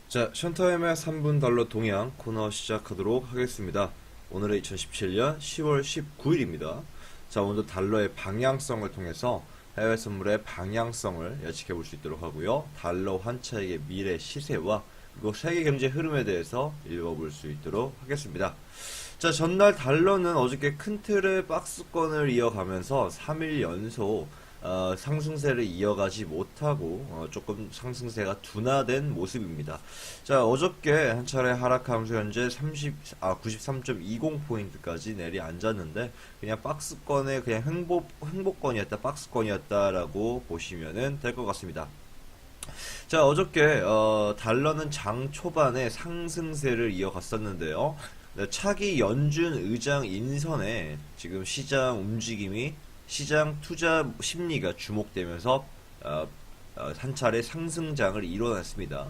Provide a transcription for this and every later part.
자, 션타임의 3분 달러 동향 코너 시작하도록 하겠습니다. 오늘은 2017년 10월 19일입니다. 자, 오늘도 달러의 방향성을 통해서 해외 선물의 방향성을 예측해 볼 수 있도록 하고요. 달러 환차익의 미래 시세와 그리고 세계 경제 흐름에 대해서 읽어볼 수 있도록 하겠습니다. 자, 전날 달러는 어저께 큰 틀의 박스권을 이어가면서 3일 연속 상승세를 이어가지 못하고 조금 상승세가 둔화된 모습입니다. 자, 어저께 한 차례 하락하면서 현재 93.20포인트까지 내리앉았는데 그냥 박스권의 그냥 횡보권이었다, 박스권이었다라고 보시면 될 것 같습니다. 자, 어저께 달러는 장 초반에 상승세를 이어갔었는데요. 네, 차기 연준 의장 인선에 지금 시장 움직임이 시장 투자 심리가 주목되면서 한 차례 상승장을 이뤄냈습니다.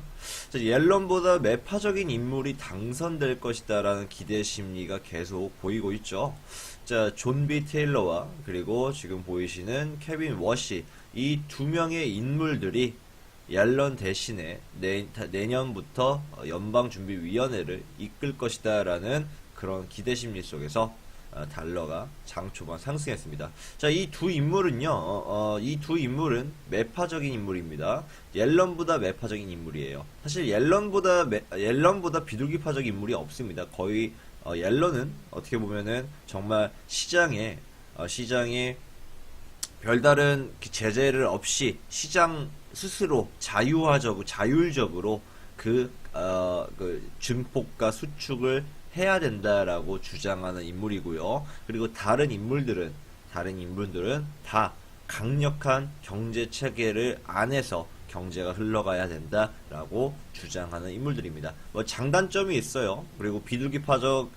자, 옐런보다 매파적인 인물이 당선될 것이다라는 기대 심리가 계속 보이고 있죠. 자, 존 비 테일러와 그리고 지금 보이시는 케빈 워시, 이 두 명의 인물들이 옐런 대신에 내년부터 연방준비위원회를 이끌 것이다라는 그런 기대 심리 속에서 달러가 장 초반 상승했습니다. 자, 이 두 인물은요, 이 두 인물은 매파적인 인물입니다. 옐런보다 매파적인 인물이에요. 사실 옐런보다 비둘기파적인 인물이 없습니다. 거의 옐런은 어떻게 보면은 정말 시장에 별다른 제재를 없이 시장 스스로 자율적으로 그 증폭과 수축을 해야 된다라고 주장하는 인물이고요. 그리고 다른 인물들은 다 강력한 경제 체계를 안에서 경제가 흘러가야 된다라고 주장하는 인물들입니다. 뭐 장단점이 있어요. 그리고 비둘기파적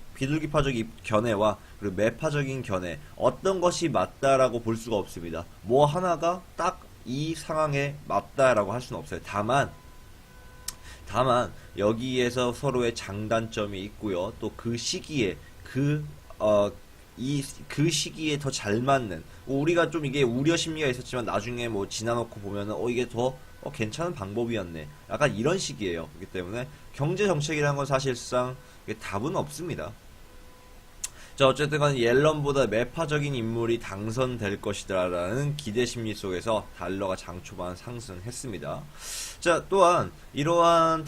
견해와 그리고 매파적인 견해, 어떤 것이 맞다라고 볼 수가 없습니다. 뭐 하나가 딱 이 상황에 맞다라고 할 수는 없어요. 다만 여기에서 서로의 장단점이 있고요. 또 그 시기에 그 시기에 더 잘 맞는, 우리가 좀 이게 우려 심리가 있었지만 나중에 뭐 지나놓고 보면은 이게 더 괜찮은 방법이었네, 약간 이런 식이에요. 그렇기 때문에 경제 정책이라는 건 사실상 답은 없습니다. 자, 어쨌든 간 옐런보다 매파적인 인물이 당선될 것이다라는 기대 심리 속에서 달러가 장 초반 상승했습니다. 자, 또한 이러한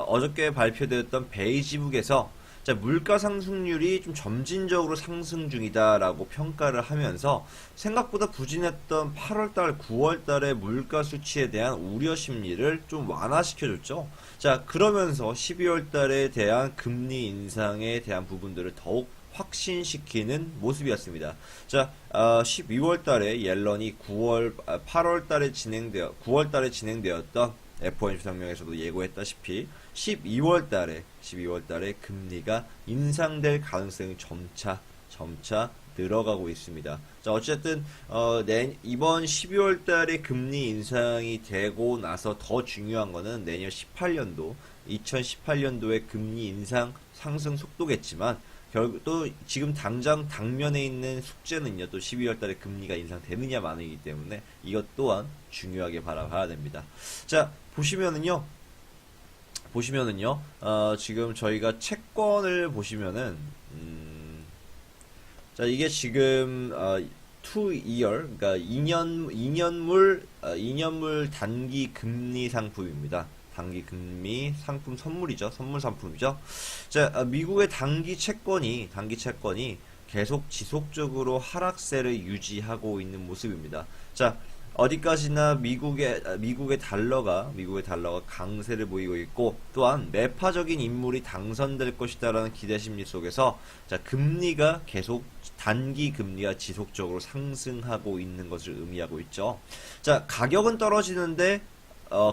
어저께 발표되었던 베이지북에서 자, 물가 상승률이 좀 점진적으로 상승 중이다라고 평가를 하면서 생각보다 부진했던 8월달, 9월달의 물가 수치에 대한 우려 심리를 좀 완화시켜줬죠. 자, 그러면서 12월달에 대한 금리 인상에 대한 부분들을 더욱 확신시키는 모습이었습니다. 자, 12월달에 옐런이 8월달에 9월달에 진행되었던 FOMC 성명에서도 예고했다시피 12월달에 금리가 인상될 가능성이 점차 늘어가고 있습니다. 자, 어쨌든 이번 12월달에 금리 인상이 되고 나서 더 중요한 거는 내년 2018년도의 금리 인상 상승 속도겠지만 결국 또 지금 당장 당면에 있는 숙제는요, 또 12월달에 금리가 인상되느냐 마느냐이기 때문에 이것 또한 중요하게 바라봐야 됩니다. 자, 보시면은요, 지금 저희가 채권을 보시면은, 자, 이게 지금, 2year, 그러니까 2년물 단기 금리 상품입니다. 단기 금리 상품 선물이죠. 선물 상품이죠. 자, 미국의 단기 채권이 계속 지속적으로 하락세를 유지하고 있는 모습입니다. 자, 어디까지나 미국의 달러가 강세를 보이고 있고, 또한 매파적인 인물이 당선될 것이다라는 기대 심리 속에서 자, 금리가 계속 단기 금리가 지속적으로 상승하고 있는 것을 의미하고 있죠. 자, 가격은 떨어지는데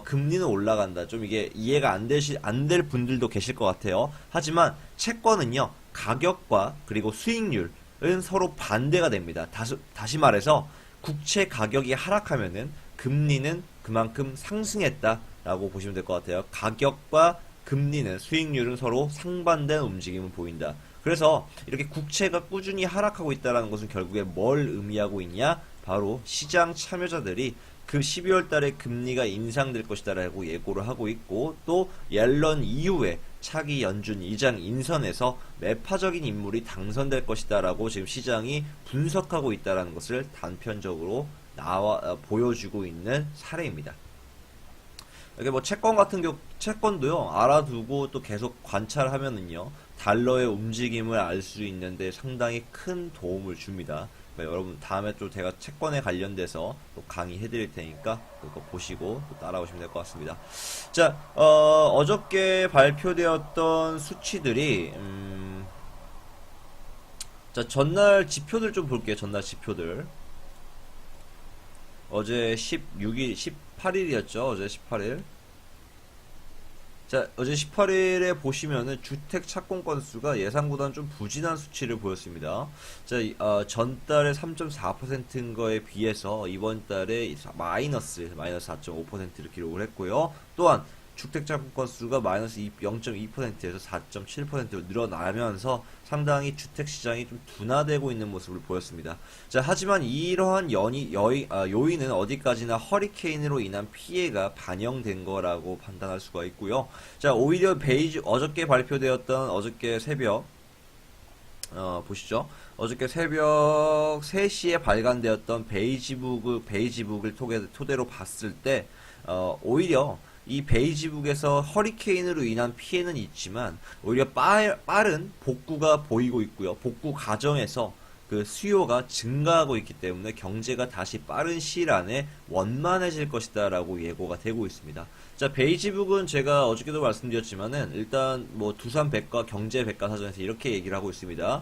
금리는 올라간다. 좀 이게 이해가 안 될 분들도 계실 것 같아요. 하지만 채권은요, 가격과 그리고 수익률은 서로 반대가 됩니다. 다시 말해서 국채 가격이 하락하면은 금리는 그만큼 상승했다라고 보시면 될 것 같아요. 가격과 금리는, 수익률은 서로 상반된 움직임을 보인다. 그래서 이렇게 국채가 꾸준히 하락하고 있다는 것은 결국에 뭘 의미하고 있냐? 바로 시장 참여자들이 그 12월 달에 금리가 인상될 것이다라고 예고를 하고 있고, 또 옐런 이후에 차기 연준 의장 인선에서 매파적인 인물이 당선될 것이다라고 지금 시장이 분석하고 있다라는 것을 단편적으로 보여주고 있는 사례입니다. 이게 뭐 채권도요, 알아두고 또 계속 관찰하면은요, 달러의 움직임을 알 수 있는데 상당히 큰 도움을 줍니다. 그러니까 여러분, 다음에 또 제가 채권에 관련돼서 또 강의해 드릴 테니까 그거 보시고 또 따라오시면 될 것 같습니다. 자, 어저께 발표되었던 수치들이, 자, 전날 지표들 좀 볼게요. 전날 지표들. 어제 16일, 18일이었죠. 어제 18일. 자, 어제 18일에 보시면은 주택 착공 건수가 예상보다는 좀 부진한 수치를 보였습니다. 자, 전달에 3.4%인 거에 비해서 이번 달에 마이너스 4.5%를 기록을 했고요. 또한 주택 착공 건수가 마이너스 0.2%에서 4.7%로 늘어나면서 상당히 주택 시장이 좀 둔화되고 있는 모습을 보였습니다. 자, 하지만 이러한 요인은 어디까지나 허리케인으로 인한 피해가 반영된 거라고 판단할 수가 있고요. 자, 오히려 어저께 발표되었던 어저께 새벽, 보시죠. 어저께 새벽 3시에 발간되었던 베이지북을 토대로 봤을 때, 오히려 이 베이지북에서 허리케인으로 인한 피해는 있지만 오히려 빠른 복구가 보이고 있고요. 복구 과정에서 그 수요가 증가하고 있기 때문에 경제가 다시 빠른 시일 안에 원만해질 것이다 라고 예고가 되고 있습니다. 자, 베이지북은 제가 어저께도 말씀드렸지만은 일단 뭐 두산 백과 경제 백과사전에서 이렇게 얘기를 하고 있습니다.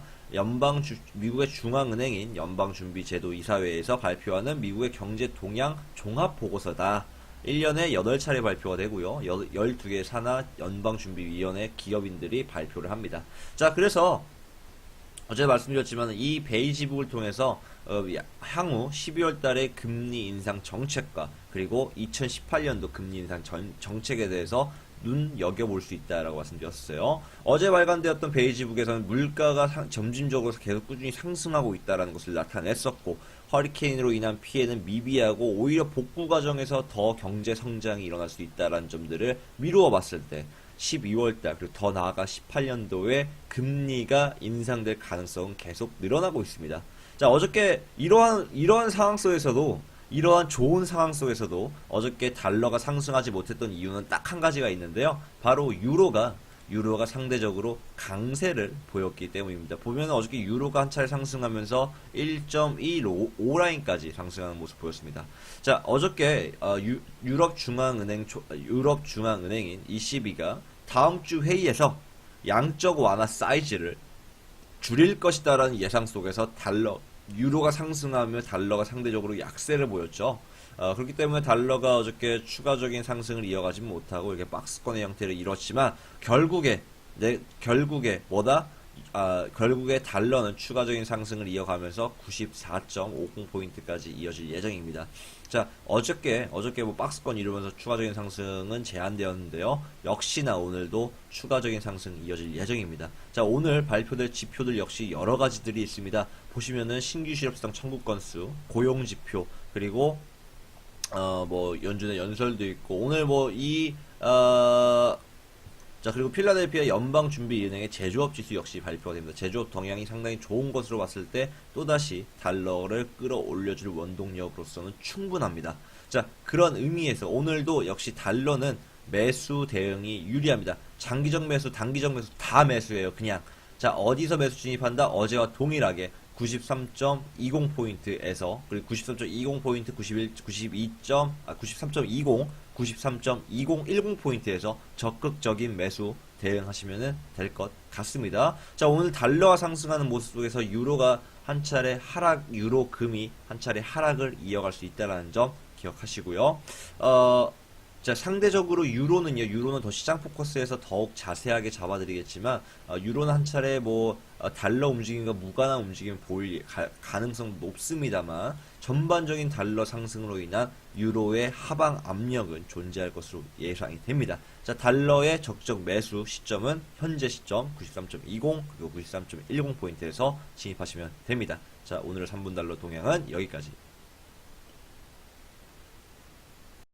미국의 중앙은행인 연방준비제도 이사회에서 발표하는 미국의 경제 동향 종합보고서다. 1년에 8차례 발표가 되고요. 12개 산하 연방준비위원회 기업인들이 발표를 합니다. 자, 그래서 어제 말씀드렸지만 이 베이지북을 통해서 향후 12월 달에 금리 인상 정책과 그리고 2018년도 금리 인상 정책에 대해서 눈여겨볼 수 있다라고 말씀드렸어요. 어제 발간되었던 베이지북에서는 물가가 점진적으로 계속 꾸준히 상승하고 있다는 것을 나타냈었고, 허리케인으로 인한 피해는 미비하고 오히려 복구 과정에서 더 경제 성장이 일어날 수 있다는 점들을 미루어 봤을 때 12월달 그리고 더 나아가 18년도에 금리가 인상될 가능성은 계속 늘어나고 있습니다. 자, 어저께 이러한 상황 속에서도, 이러한 좋은 상황 속에서도 어저께 달러가 상승하지 못했던 이유는 딱 한 가지가 있는데요. 바로 유로가 상대적으로 강세를 보였기 때문입니다. 보면 어저께 유로가 한 차례 상승하면서 1.155라인까지 상승하는 모습 보였습니다. 자, 어저께 유럽 중앙은행인 ECB가 다음 주 회의에서 양적 완화 사이즈를 줄일 것이다라는 예상 속에서 유로가 상승하며 달러가 상대적으로 약세를 보였죠. 그렇기 때문에 달러가 어저께 추가적인 상승을 이어가지 못하고 이렇게 박스권의 형태를 이뤘지만 결국에 달러는 추가적인 상승을 이어가면서 94.50포인트까지 이어질 예정입니다. 자, 어저께 뭐 박스권 이루면서 추가적인 상승은 제한되었는데요. 역시나 오늘도 추가적인 상승 이어질 예정입니다. 자, 오늘 발표될 지표들 역시 여러 가지들이 있습니다. 보시면은 신규 실업수당 청구 건수, 고용 지표, 그리고 뭐 연준의 연설도 있고, 오늘 자, 그리고 필라델피아 연방준비은행의 제조업 지수 역시 발표가 됩니다. 제조업 동향이 상당히 좋은 것으로 봤을 때 또다시 달러를 끌어올려줄 원동력으로서는 충분합니다. 자, 그런 의미에서 오늘도 역시 달러는 매수 대응이 유리합니다. 장기적 매수, 단기적 매수 다 매수예요. 그냥. 자, 어디서 매수 진입한다? 어제와 동일하게 93.20포인트에서, 그리고 93.20포인트, 93.2010포인트에서 적극적인 매수 대응하시면 될 것 같습니다. 자, 오늘 달러가 상승하는 모습 속에서 유로가 한 차례 유로금이 한 차례 하락을 이어갈 수 있다는 점 기억하시고요. 자, 상대적으로 유로는 더 시장 포커스에서 더욱 자세하게 잡아드리겠지만, 유로는 한 차례 달러 움직임과 무관한 움직임을 보일 가능성 높습니다만, 전반적인 달러 상승으로 인한 유로의 하방 압력은 존재할 것으로 예상이 됩니다. 자, 달러의 적정 매수 시점은 현재 시점 93.20 그리고 93.10포인트에서 진입하시면 됩니다. 자, 오늘의 3분 달러 동향은 여기까지.